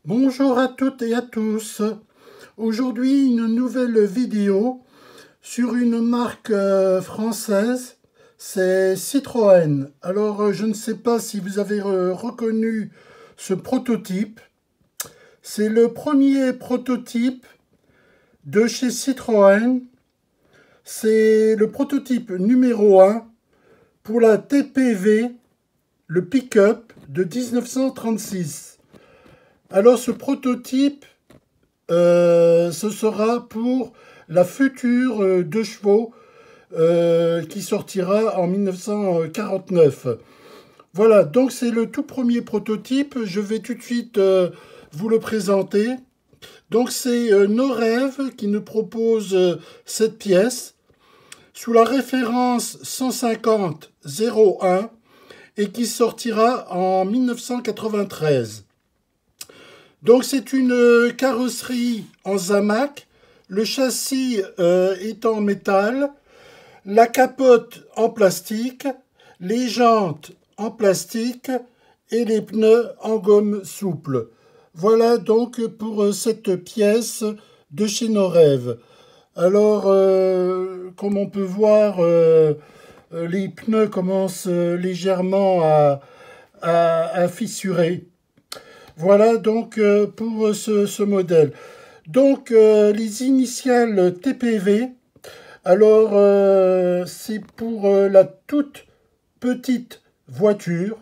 Bonjour à toutes et à tous. Aujourd'hui, une nouvelle vidéo sur une marque française, c'est Citroën. Alors, je ne sais pas si vous avez reconnu ce prototype. C'est le premier prototype de chez Citroën. C'est le prototype numéro 1 pour la TPV, le pick-up de 1936. Alors ce prototype, ce sera pour la future 2 chevaux qui sortira en 1949. Voilà, donc c'est le tout premier prototype. Je vais tout de suite vous le présenter. Donc c'est Norev qui nous propose cette pièce sous la référence 150-01 et qui sortira en 1993. Donc c'est une carrosserie en Zamac, le châssis est en métal, la capote en plastique, les jantes en plastique et les pneus en gomme souple. Voilà donc pour cette pièce de chez Norev. Alors, comme on peut voir, les pneus commencent légèrement à fissurer. Voilà donc pour ce modèle. Donc les initiales TPV, alors c'est pour la toute petite voiture.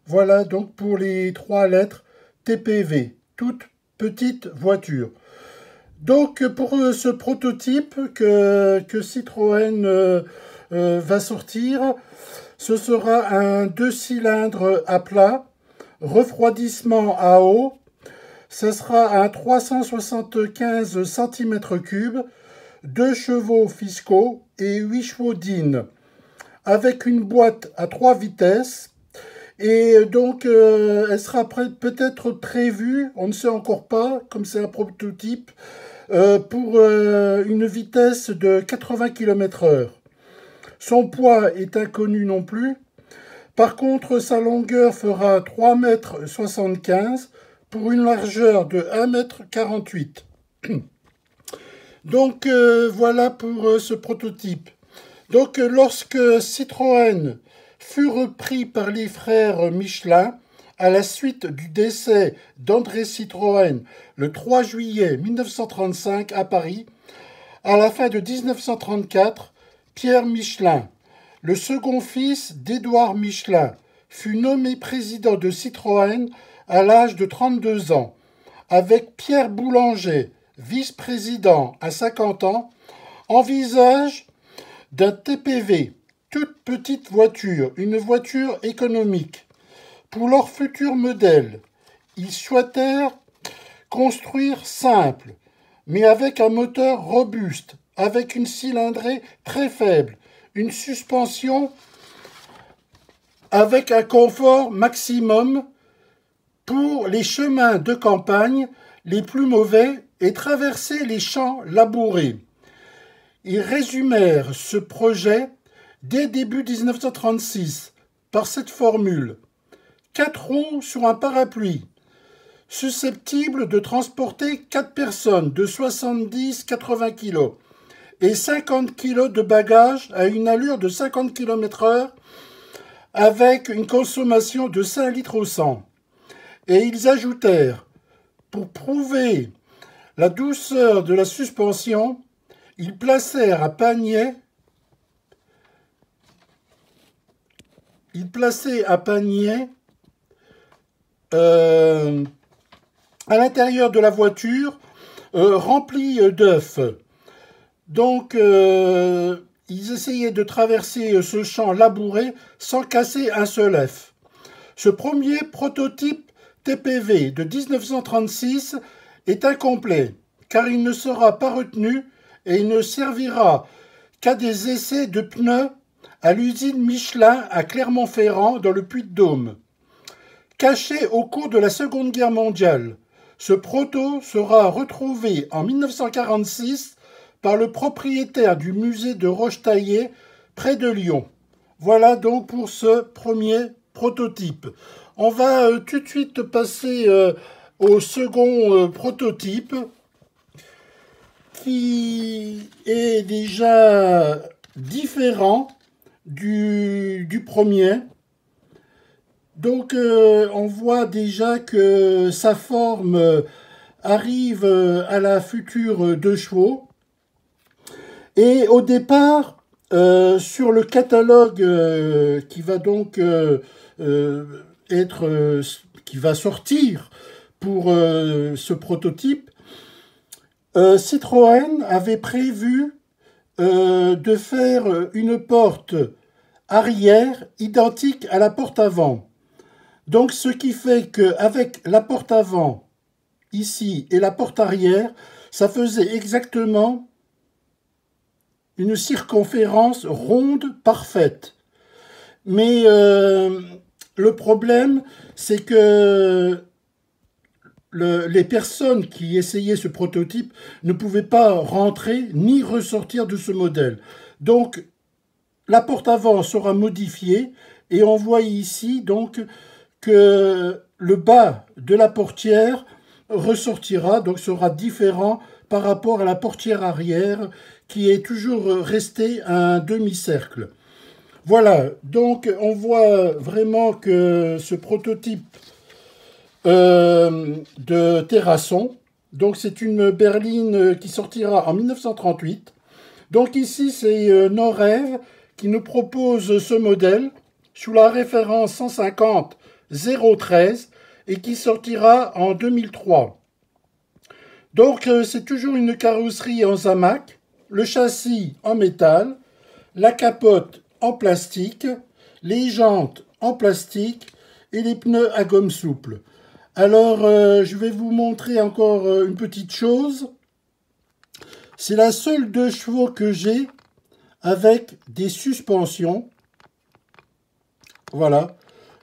Voilà donc pour les 3 lettres TPV, toute petite voiture. Donc pour ce prototype que Citroën va sortir, ce sera un 2 cylindres à plat, refroidissement à eau, ce sera un 375 cm3, 2 chevaux fiscaux et 8 chevaux d'In, avec une boîte à 3 vitesses. Et donc, elle sera peut-être prévue, on ne sait encore pas, comme c'est un prototype, pour une vitesse de 80 km/h. Son poids est inconnu non plus. Par contre, sa longueur fera 3,75 m pour une largeur de 1,48 m. Donc voilà pour ce prototype. Donc lorsque Citroën fut repris par les frères Michelin, à la suite du décès d'André Citroën le 3 juillet 1935 à Paris, à la fin de 1934, Pierre Michelin, le second fils d'Édouard Michelin, fut nommé président de Citroën à l'âge de 32 ans, avec Pierre Boulanger, vice-président à 50 ans, envisage d'un TPV, toute petite voiture, une voiture économique. Pour leur futur modèle, ils souhaitèrent construire simple, mais avec un moteur robuste, avec une cylindrée très faible, une suspension avec un confort maximum pour les chemins de campagne les plus mauvais et traverser les champs labourés. Ils résumèrent ce projet dès début 1936 par cette formule: 4 roues sur un parapluie, susceptible de transporter 4 personnes de 70-80 kg et 50 kg de bagages à une allure de 50 km/h avec une consommation de 5 litres au 100. Et ils ajoutèrent, pour prouver la douceur de la suspension, ils placèrent un panier à l'intérieur de la voiture rempli d'œufs. Donc, ils essayaient de traverser ce champ labouré sans casser un seul œuf. Ce premier prototype TPV de 1936 est incomplet, car il ne sera pas retenu et il ne servira qu'à des essais de pneus à l'usine Michelin à Clermont-Ferrand dans le Puy-de-Dôme. Caché au cours de la Seconde Guerre mondiale, ce proto sera retrouvé en 1946 par le propriétaire du musée de Rochetaillé près de Lyon. Voilà donc pour ce premier prototype. On va tout de suite passer au second prototype qui est déjà différent du premier. Donc on voit déjà que sa forme arrive à la future 2 chevaux. Et au départ, sur le catalogue qui va donc qui va sortir pour ce prototype, Citroën avait prévu de faire une porte arrière identique à la porte avant. Donc ce qui fait qu'avec la porte avant ici et la porte arrière, ça faisait exactement une circonférence ronde parfaite. Mais le problème, c'est que les personnes qui essayaient ce prototype ne pouvaient pas rentrer ni ressortir de ce modèle. Donc, la porte avant sera modifiée et on voit ici donc que le bas de la portière ressortira, donc sera différent par rapport à la portière arrière qui est toujours restée un demi-cercle. Voilà, donc on voit vraiment que ce prototype de Terrasson, donc c'est une berline qui sortira en 1938. Donc ici c'est Norev qui nous propose ce modèle sous la référence 150 013 et qui sortira en 2003. Donc c'est toujours une carrosserie en Zamac, le châssis en métal, la capote en plastique, les jantes en plastique et les pneus à gomme souple. Alors je vais vous montrer encore une petite chose. C'est la seule 2 chevaux que j'ai avec des suspensions. Voilà.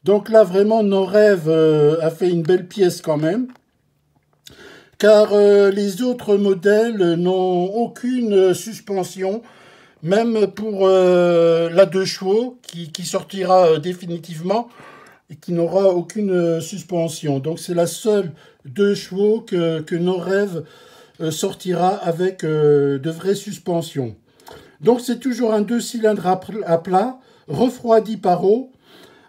Donc là vraiment Norev a fait une belle pièce quand même. Car les autres modèles n'ont aucune suspension, même pour la 2 chevaux qui sortira définitivement et qui n'aura aucune suspension. Donc c'est la seule 2 chevaux que Norev sortira avec de vraies suspensions. Donc c'est toujours un 2 cylindres à plat, refroidi par eau,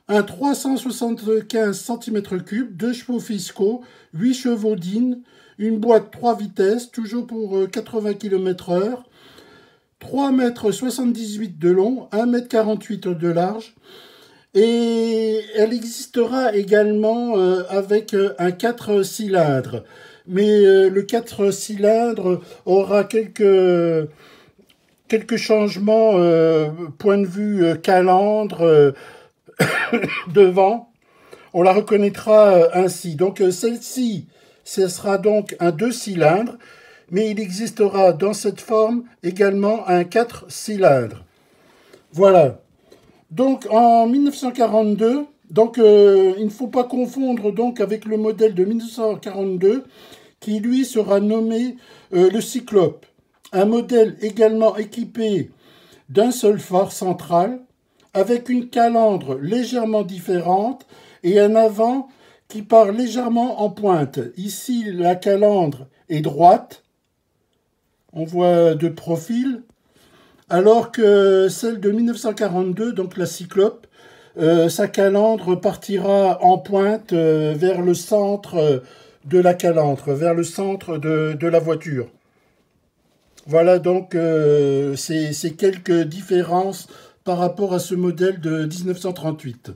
un 375 cm3, 2 chevaux fiscaux, 8 chevaux d'Inn, une boîte 3 vitesses, toujours pour 80 km/h, 3,78 m de long, 1,48 m de large. Et elle existera également avec un 4 cylindres. Mais le 4 cylindres aura quelques changements point de vue calandre devant. On la reconnaîtra ainsi. Donc celle-ci, ce sera donc un 2 cylindres, mais il existera dans cette forme également un 4 cylindres. Voilà. Donc en 1942, donc, il ne faut pas confondre donc avec le modèle de 1942 qui lui sera nommé le Cyclope. Un modèle également équipé d'un seul phare central avec une calandre légèrement différente et un avant qui part légèrement en pointe. Ici, la calandre est droite, on voit de profil, alors que celle de 1942, donc la Cyclope, sa calandre partira en pointe vers le centre de la calandre, vers le centre de la voiture. Voilà donc ces quelques différences par rapport à ce modèle de 1938.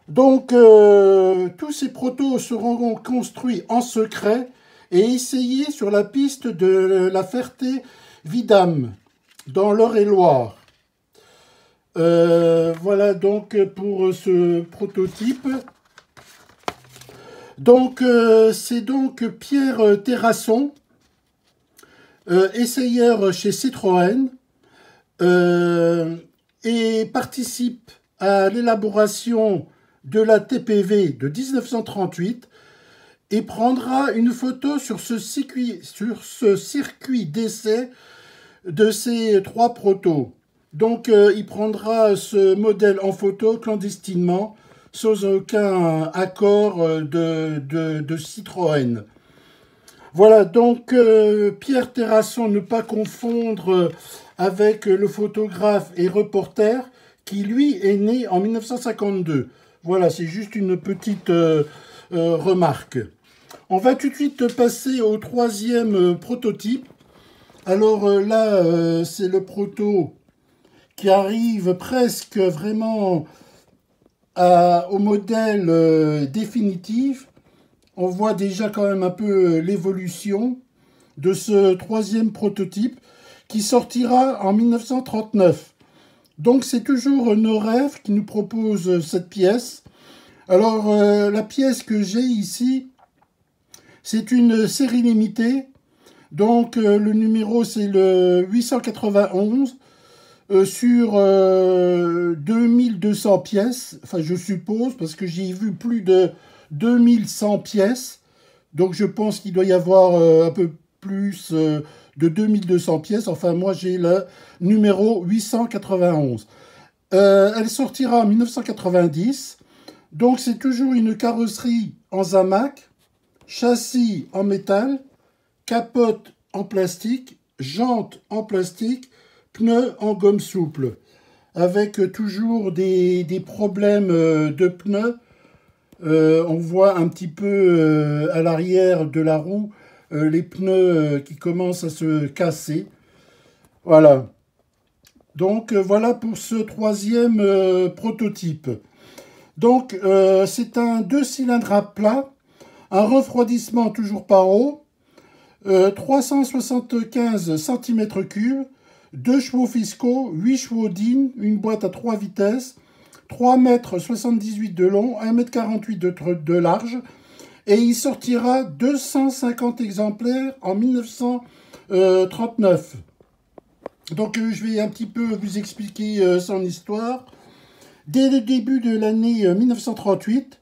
Donc, tous ces protos seront construits en secret et essayés sur la piste de la Ferté-Vidame, dans l'Eure-et-Loire. Voilà donc pour ce prototype. Donc, c'est donc Pierre Terrasson, essayeur chez Citroën, et participe à l'élaboration de la TPV de 1938 et prendra une photo sur ce circuit d'essai de ces 3 protos. Donc il prendra ce modèle en photo clandestinement sans aucun accord de Citroën. Voilà, donc Pierre Terrasson, ne pas confondre avec le photographe et reporter qui, lui, est né en 1952. Voilà, c'est juste une petite remarque. On va tout de suite passer au troisième prototype. Alors là, c'est le proto qui arrive presque vraiment au modèle définitif. On voit déjà quand même un peu l'évolution de ce troisième prototype qui sortira en 1939. Donc c'est toujours nos rêves qui nous propose cette pièce. Alors la pièce que j'ai ici, c'est une série limitée. Donc le numéro c'est le 891 sur 2200 pièces. Enfin je suppose parce que j'ai vu plus de 2100 pièces. Donc je pense qu'il doit y avoir un peu plus de 2200 pièces. Enfin moi j'ai le numéro 891. Elle sortira en 1990. Donc c'est toujours une carrosserie en Zamac, châssis en métal, capote en plastique, jantes en plastique, pneus en gomme souple. Avec toujours des problèmes de pneus. On voit un petit peu à l'arrière de la roue les pneus qui commencent à se casser. Voilà. Donc voilà pour ce troisième prototype. Donc c'est un 2 cylindres à plat, un refroidissement toujours par eau, 375 cm3, 2 chevaux fiscaux, 8 chevaux d'In, une boîte à 3 vitesses, 3,78 m de long, 1,48 m de large, et il sortira 250 exemplaires en 1939. Donc je vais un petit peu vous expliquer son histoire. Dès le début de l'année 1938,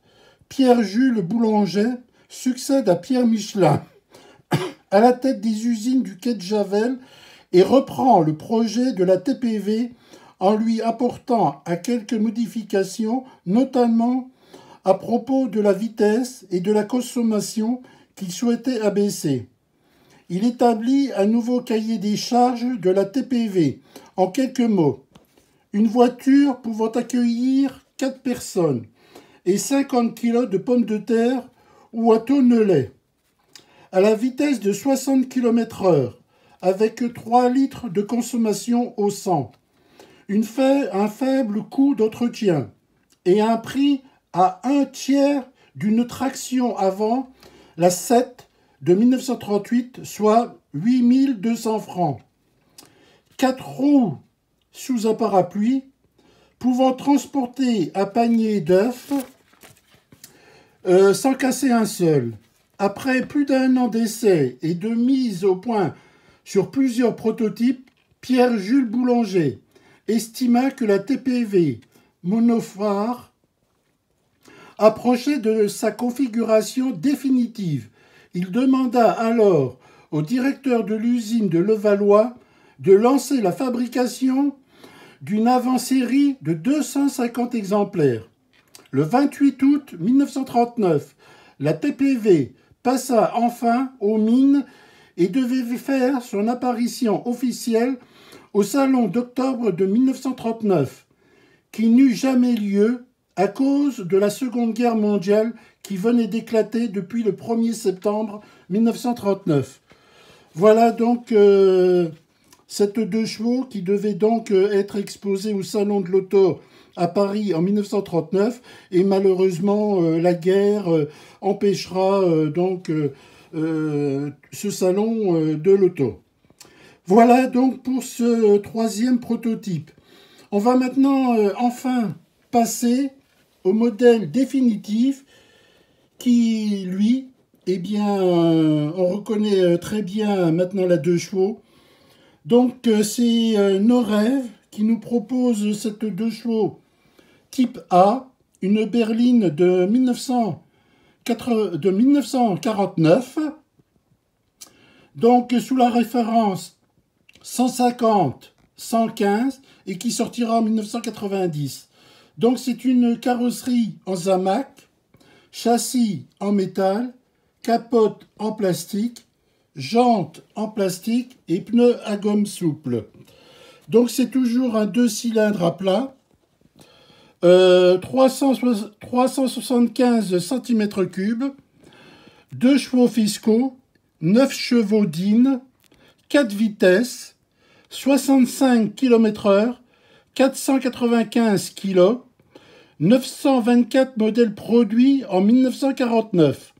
Pierre-Jules Boulanger succède à Pierre Michelin à la tête des usines du quai de Javel et reprend le projet de la TPV en lui apportant à quelques modifications, notamment à propos de la vitesse et de la consommation qu'il souhaitait abaisser. Il établit un nouveau cahier des charges de la TPV. En quelques mots, une voiture pouvant accueillir 4 personnes et 50 kg de pommes de terre ou à tonnelets, à la vitesse de 60 km/h, avec 3 litres de consommation au 100, un faible coût d'entretien et un prix à 1/3 d'une traction avant, la 7 de 1938, soit 8 200 francs. 4 roues sous un parapluie, pouvant transporter un panier d'œufs sans casser un seul. Après plus d'1 an d'essai et de mise au point sur plusieurs prototypes, Pierre-Jules Boulanger estima que la TPV monophare approchait de sa configuration définitive. Il demanda alors au directeur de l'usine de Levallois de lancer la fabrication d'une avant-série de 250 exemplaires. Le 28 août 1939, la TPV passa enfin aux mines et devait faire son apparition officielle au salon d'octobre de 1939, qui n'eut jamais lieu à cause de la Seconde Guerre mondiale qui venait d'éclater depuis le 1er septembre 1939. Voilà donc cette 2 chevaux qui devait donc être exposée au salon de l'auto à Paris en 1939, et malheureusement la guerre empêchera donc ce salon de l'auto. Voilà donc pour ce troisième prototype. On va maintenant enfin passer au modèle définitif qui, lui, eh bien, on reconnaît très bien maintenant la 2 chevaux. Donc c'est nos rêves qui nous propose cette 2 chevaux type A, une berline de 1949, donc sous la référence 150-115 et qui sortira en 1990. Donc c'est une carrosserie en Zamac, châssis en métal, capote en plastique, jantes en plastique et pneus à gomme souple. Donc c'est toujours un 2 cylindres à plat, 375 cm3, 2 chevaux fiscaux, 9 chevaux d'Inn, 4 vitesses, 65 km/h, 495 kg, 924 modèles produits en 1949.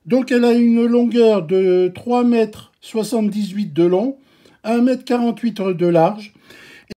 Donc elle a une longueur de 3,78 m de long, 1,48 m de large,